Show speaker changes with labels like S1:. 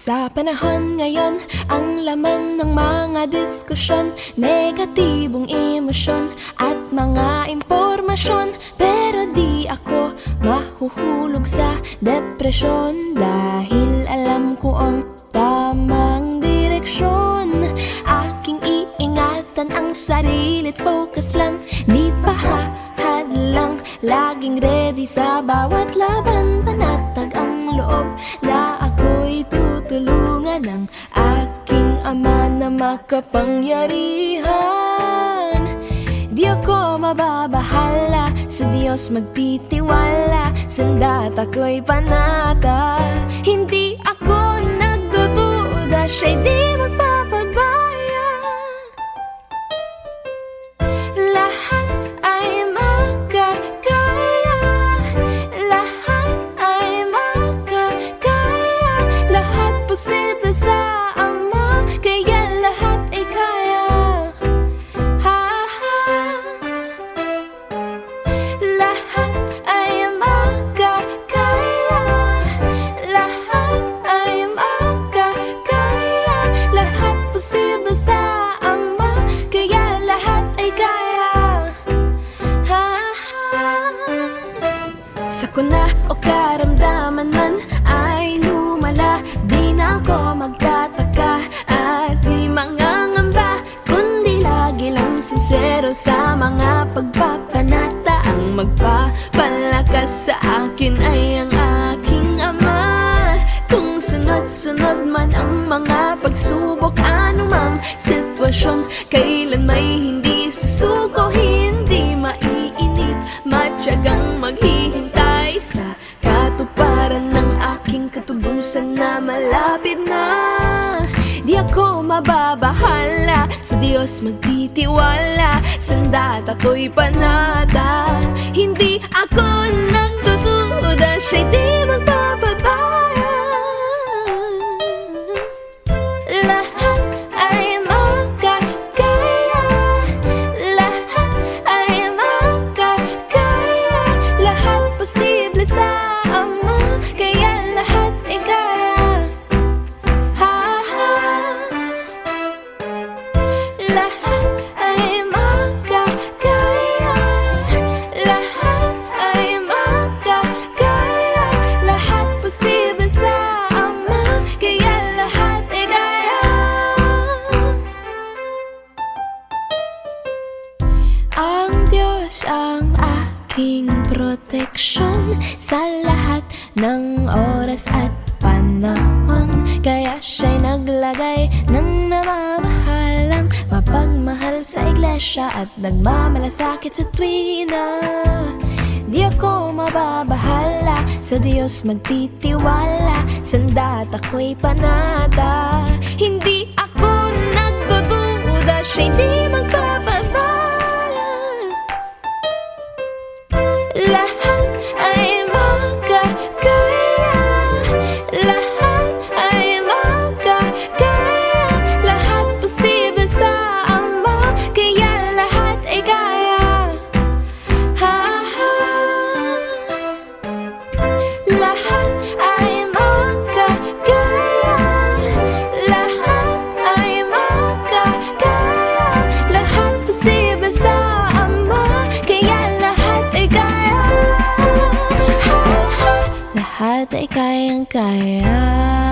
S1: Sa panahon ngayon, ang laman ng mga diskusyon, negatibong emosyon at mga impormasyon. Pero di ako mahuhulog sa depresyon, dahil alam ko ang tamang direksyon. Aking iingatan ang sarili't focus lang, di pa hadlang. Laging ready sa bawat laban, panatag ang loob na ako'y tutulungan ng aking Ama na makapangyarihan. Di ako mababahala, sa Diyos magtitiwala, sanda't ako'y panata. Hindi ako nagdududa, siya'y di magpapabaya. Lahat ay makakaya, lahat ay makakaya, lahat posible sa Ama, kaya lahat ay kaya. Lahat ay makakaya, lahat ay makakaya, lahat posible sa Ama, kaya lahat ay kaya. Sa kuna o karamdaman man ay lumala, di na ako magtataka at di mangangamba, kundi lagi lang sincero sa mga pagpapanata. Ang magpapalakas sa akin ay ang aking Ama. Kung sunod-sunod man ang mga pagsubok, anumang sitwasyon, kailan may hindi susuko, hindi maiinip, matyagang maghihintay sa katuparan ng aking katubusan na malapit na. Di ako mababahala, sa Diyos magtitiwala, sanda't ako'y panata. Hindi ako nagdududa, siya'y di magpapabaya. Lahat ay makakaya, lahat ay makakaya, lahat posible sa Ama, kaya lahat ay kaya. Lahat ay makakaya, lahat ay makakaya, lahat posible sa Ama, kaya lahat ay kaya. Ang Diyos ang aking proteksyon sa lahat ng oras at panahon, kaya siya'y naglagay ng namamahalang mapagmahal sa iglesia at nagmamalasakit sa tuwina. Di ako mababahala, sa Diyos magtitiwala, sanda't ako'y panata. Hindi ako nagdududa, siya'y di magpapabaya. Lahat ay makakaya, lahat ay makakaya, lahat posible sa Ama, kaya lahat ay kaya. Lahat ay makakaya, lahat ay makakaya, lahat posible sa Ama, kaya lahat ay kaya. Lahat ay kayang-kaya.